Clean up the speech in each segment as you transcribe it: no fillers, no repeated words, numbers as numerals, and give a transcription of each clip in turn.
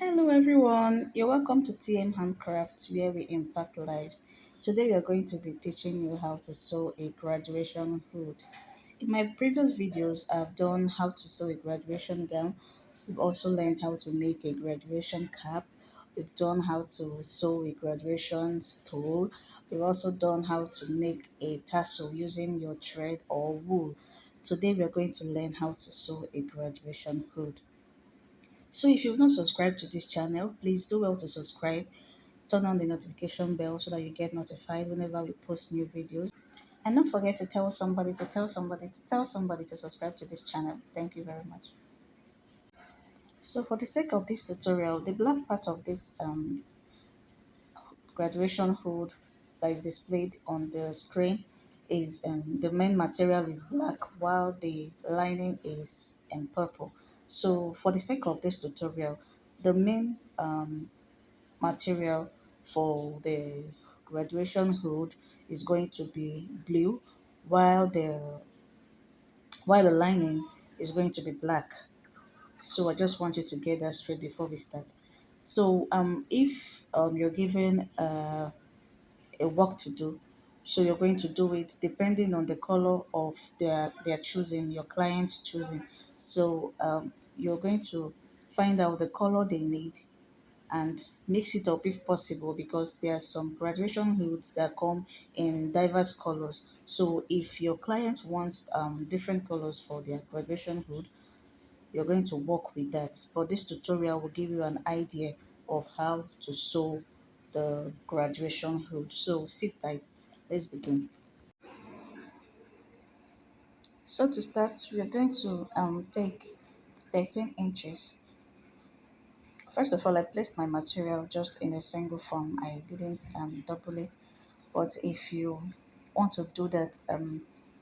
Hello everyone, you're welcome to TM Handcraft where we impact lives. Today we are going to be teaching you how to sew a graduation hood. In my previous videos, I've done how to sew a graduation gown. We've also learned how to make a graduation cap. We've done how to sew a graduation stole. We've also done how to make a tassel using your thread or wool. Today we are going to learn how to sew a graduation hood. So if you've not subscribed to this channel, please do well to subscribe, turn on the notification bell so that you get notified whenever we post new videos. And don't forget to tell somebody to tell somebody to tell somebody to subscribe to this channel. Thank you very much. So for the sake of this tutorial, the black part of this graduation hood that is displayed on the screen is the main material is black while the lining is in purple. So for the sake of this tutorial, the main material for the graduation hood is going to be blue while the lining is going to be black. So I just want you to get that straight before we start. So if you're given a work to do, so you're going to do it depending on the color of their choosing, your client's choosing. So you're going to find out the color they need and mix it up if possible, because there are some graduation hoods that come in diverse colors. So if your client wants different colors for their graduation hood, you're going to work with that. But this tutorial will give you an idea of how to sew the graduation hood. So sit tight, let's begin. So to start, we are going to take 13 inches. First of all, I placed my material just in a single form. I didn't double it. But if you want to do that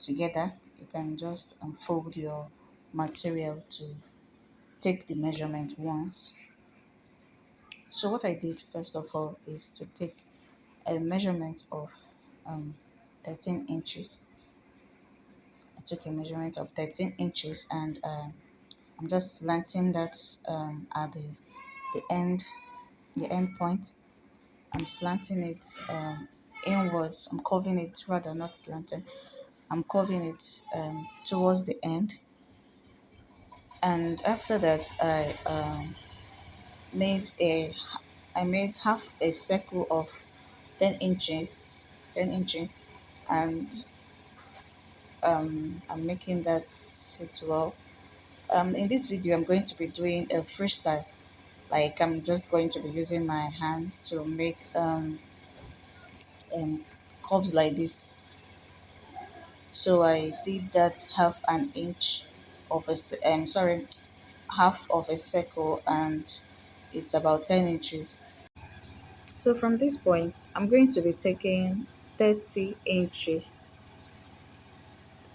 together, you can just fold your material to take the measurement once. So what I did first of all is to take a measurement of um, 13 inches. I took a measurement of 13 inches, and I'm just slanting that at the end, the end point. I'm slanting it inwards. I'm curving it, rather not slanting. I'm curving it towards the end, and after that made a I made half a circle of 10 inches, and I'm making that sit well. In this video, I'm going to be doing a freestyle. Like I'm just going to be using my hands to make um, curves like this. So I did that half an inch of sorry, half of a circle, and it's about 10 inches. So from this point, I'm going to be taking 30 inches.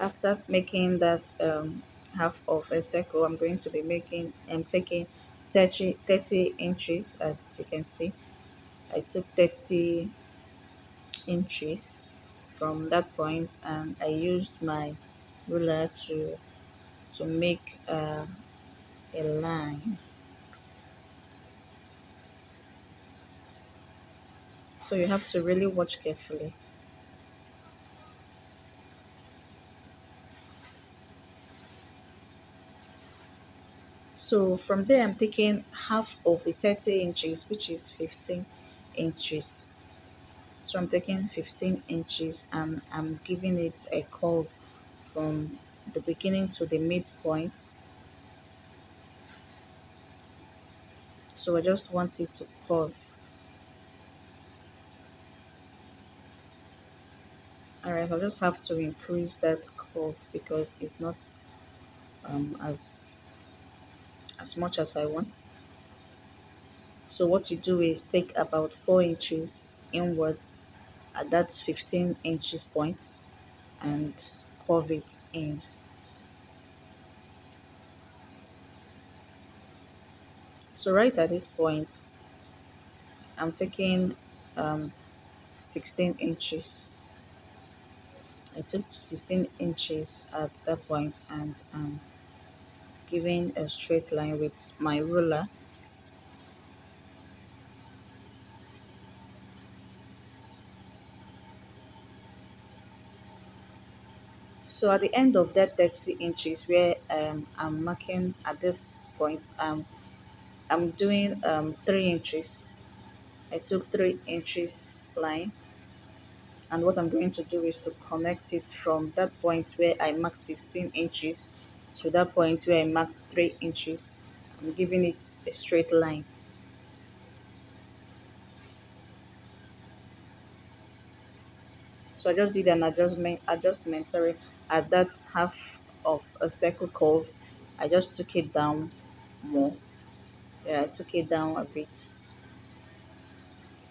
After making that half of a circle, I'm going to be taking 30 inches. As you can see, I took 30 inches from that point, and I used my ruler to make a line. So you have to really watch carefully. So from there, I'm taking half of the 30 inches, which is 15 inches. So I'm taking 15 inches, and I'm giving it a curve from the beginning to the midpoint. So I just want it to curve. Alright, I'll just have to increase that curve because it's not as much as I want. So what you do is take about 4 inches inwards at that 15 inches point and curve it in. So right at this point, I'm taking 16 inches. I took 16 inches at that point, and giving a straight line with my ruler. So at the end of that 30 inches where I'm marking at this point, I'm doing 3 inches. I took 3 inches line, and what I'm going to do is to connect it from that point where I marked 16 inches to that point where I marked 3 inches. I'm giving it a straight line. So I just did an adjustment, sorry, at that half of a circle curve. I just took it down more. Yeah, I took it down a bit.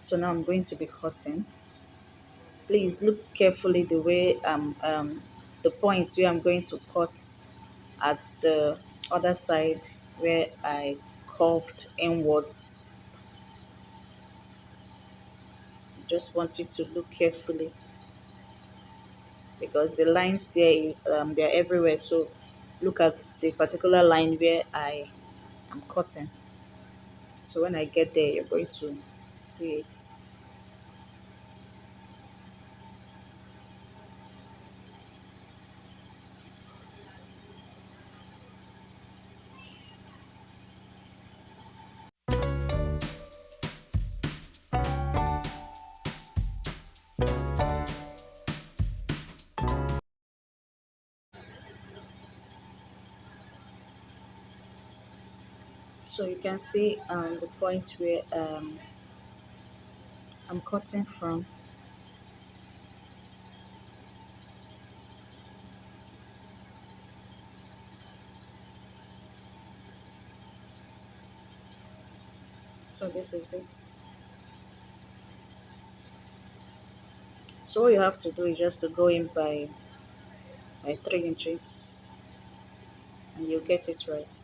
So now I'm going to be cutting. Please look carefully the way the point where I'm going to cut at the other side where I curved inwards. Just want you to look carefully because the lines there is they're everywhere. So look at the particular line where I am cutting. So when I get there, you're going to see it. So you can see the point where I'm cutting from. So this is it. So what you have to do is just to go in by 3 inches, and you'll get it right.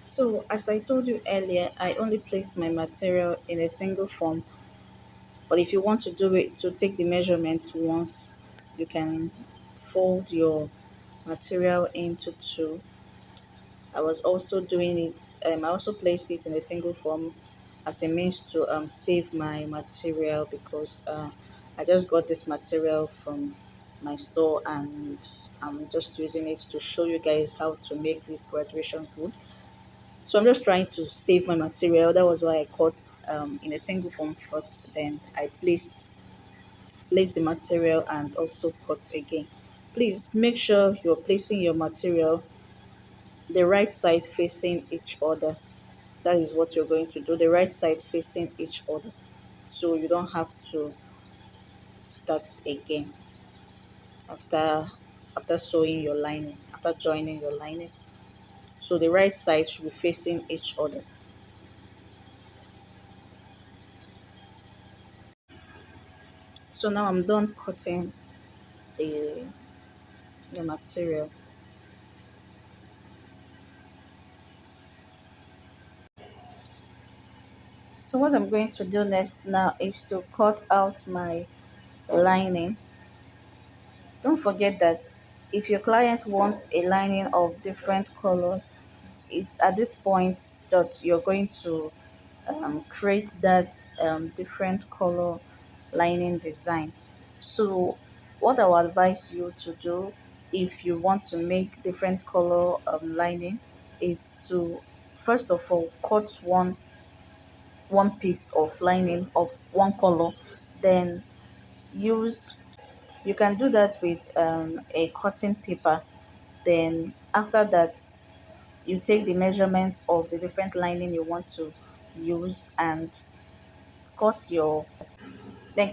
So as I told you earlier, I only placed my material in a single form. But if you want to do it to take the measurements once, you can fold your material into two. I was also doing it, I also placed it in a single form as a means to save my material because I just got this material from my store, and I'm just using it to show you guys how to make this graduation hood. So I'm just trying to save my material. That was why I cut in a single form first, then I placed the material and also cut again. Please make sure you're placing your material the right side facing each other. That is what you're going to do. The right side facing each other. So you don't have to start again after sewing your lining, after joining your lining. So the right side should be facing each other. So now I'm done cutting the the material. So what I'm going to do next now is to cut out my lining. Don't forget that if your client wants a lining of different colors, it's at this point that you're going to create that different color lining design. So, what I would advise you to do if you want to make different color lining is to first of all cut one piece of lining of one color, then use you can do that with a cotton paper. Then after that, you take the measurements of the different lining you want to use and cut your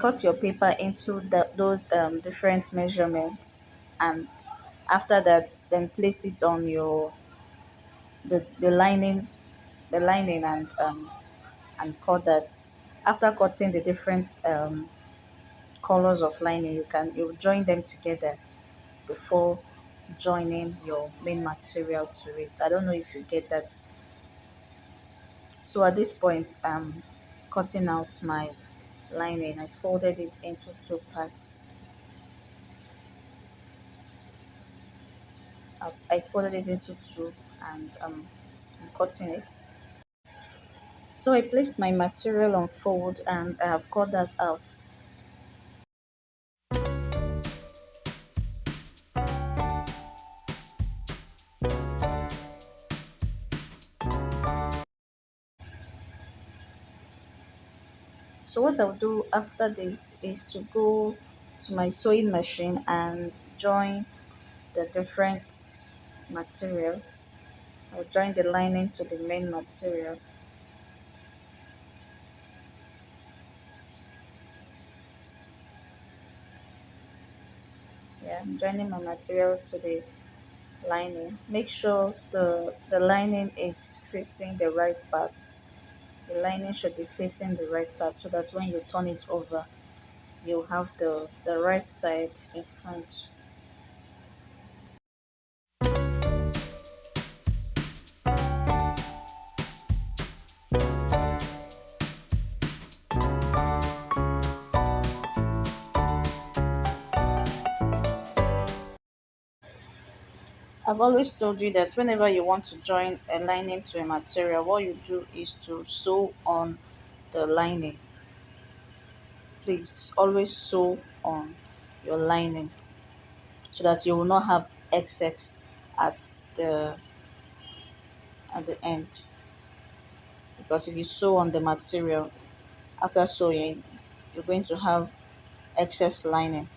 cut your paper into those different measurements, and after that then place it on your the lining and cut that. After cutting the different colors of lining, you join them together before joining your main material to it. I don't know if you get that. So at this point, I'm cutting out my lining. I folded it into two parts. I folded it into two, and I'm cutting it. So I placed my material on fold and I have cut that out. So what I'll do after this is to go to my sewing machine and join the different materials. I'll join the lining to the main material. Yeah, I'm joining my material to the lining. Make sure the lining is facing the right part. The lining should be facing the right part so that when you turn it over, you have the right side in front. I've always told you that whenever you want to join a lining to a material, what you do is to sew on the lining. Please always sew on your lining so that you will not have excess at the at the end. Because if you sew on the material after sewing, you're going to have excess lining.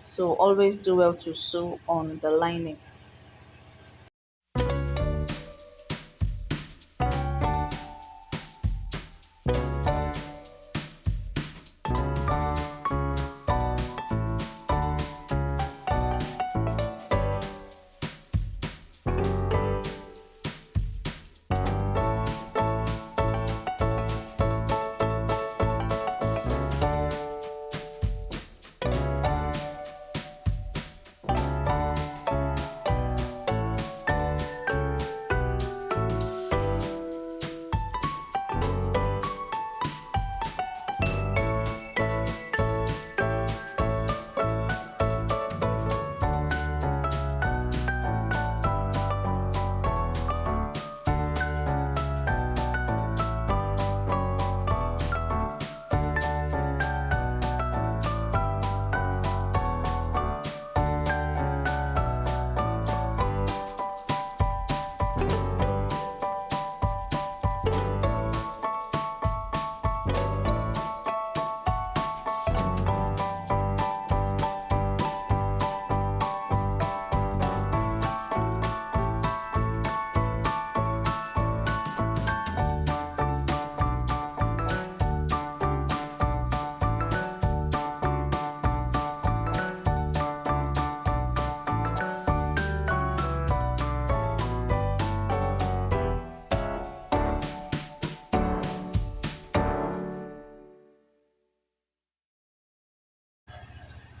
So always do well to sew on the lining.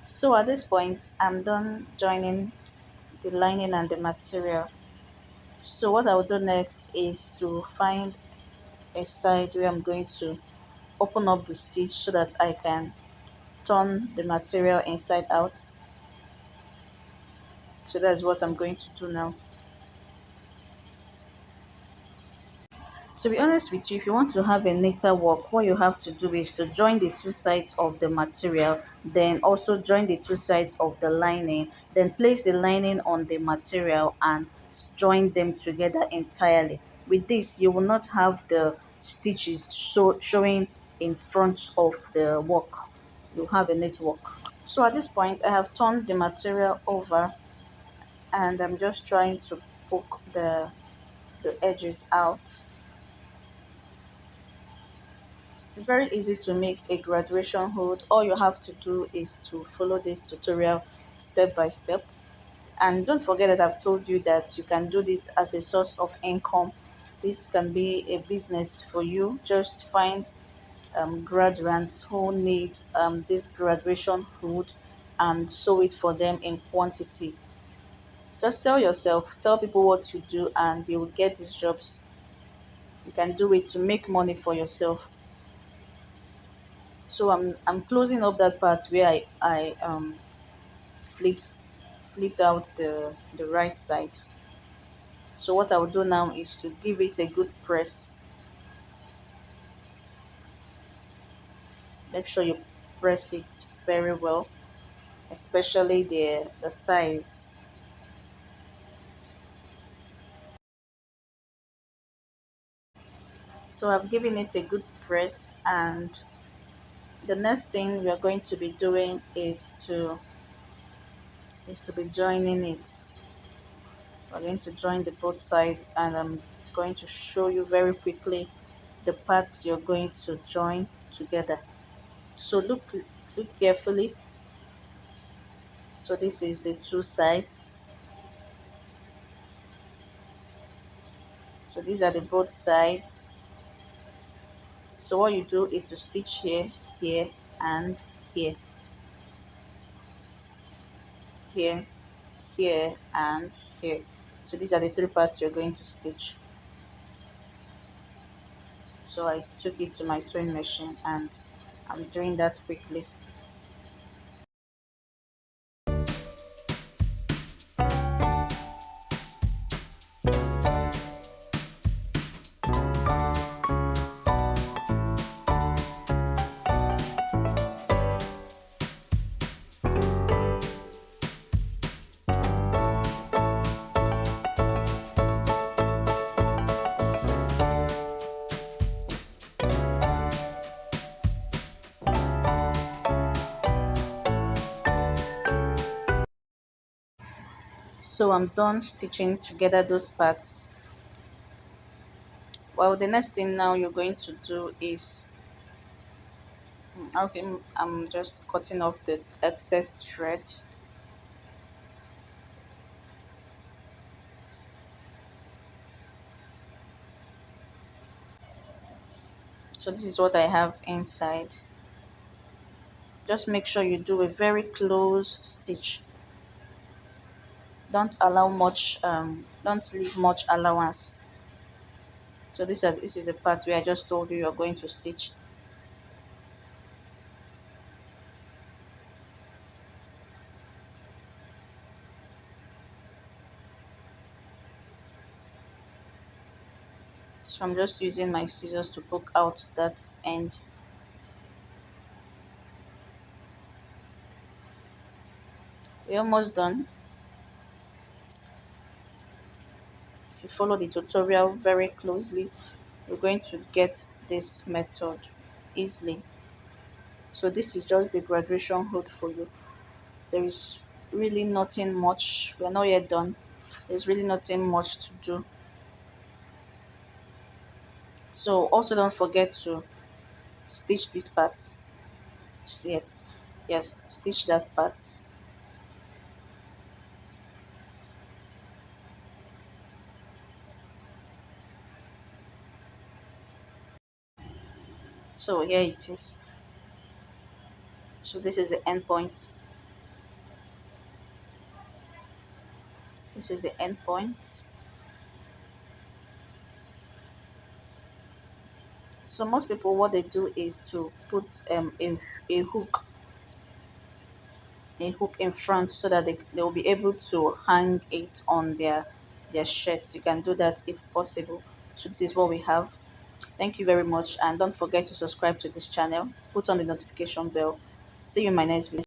So at this point, I'm done joining the lining and the material. So what I'll do next is to find a side where I'm going to open up the stitch so that I can turn the material inside out. So that's what I'm going to do now. To be honest with you, if you want to have a neater work, what you have to do is to join the two sides of the material, then also join the two sides of the lining, then place the lining on the material and join them together entirely. With this, you will not have the stitches showing in front of the work. You have a neat work. So at this point, I have turned the material over and I'm just trying to poke the edges out. It's very easy to make a graduation hood. All you have to do is to follow this tutorial step by step. And don't forget that I've told you that you can do this as a source of income. This can be a business for you. Just find graduates who need this graduation hood and sew it for them in quantity. Just sell yourself, tell people what you do, and you will get these jobs. You can do it to make money for yourself. So I'm closing up that part where I flipped flipped out the right side. So what I will do now is to give it a good press. Make sure you press it very well, especially the sides. So I've given it a good press, and the next thing we are going to be doing is to be joining it. We're going to join the both sides, and I'm going to show you very quickly the parts you're going to join together. So look carefully. So this is the two sides. So these are the both sides. So what you do is to stitch here, here, and here, here, here, and here. So these are the three parts you're going to stitch. So I took it to my sewing machine, and I'm doing that quickly. So I'm done stitching together those parts. Well, the next thing now you're going to do is, okay, I'm just cutting off the excess thread. So this is what I have inside. Just make sure you do a very close stitch. Don't leave much allowance. So this is the part where I just told you you're going to stitch. So I'm just using my scissors to poke out that end. We're almost done. If you follow the tutorial very closely, you're going to get this method easily. So this is just the graduation hood for you. There is really nothing much. We're not yet done. There's really nothing much to do. So also don't forget to stitch this part. See it? Yes, stitch that part. So here it is. So this is the end point. This is the end point. So most people, what they do is to put a hook a hook in front so that they will be able to hang it on their shirts. You can do that if possible. So this is what we have. Thank you very much, and don't forget to subscribe to this channel. Put on the notification bell. See you in my next video.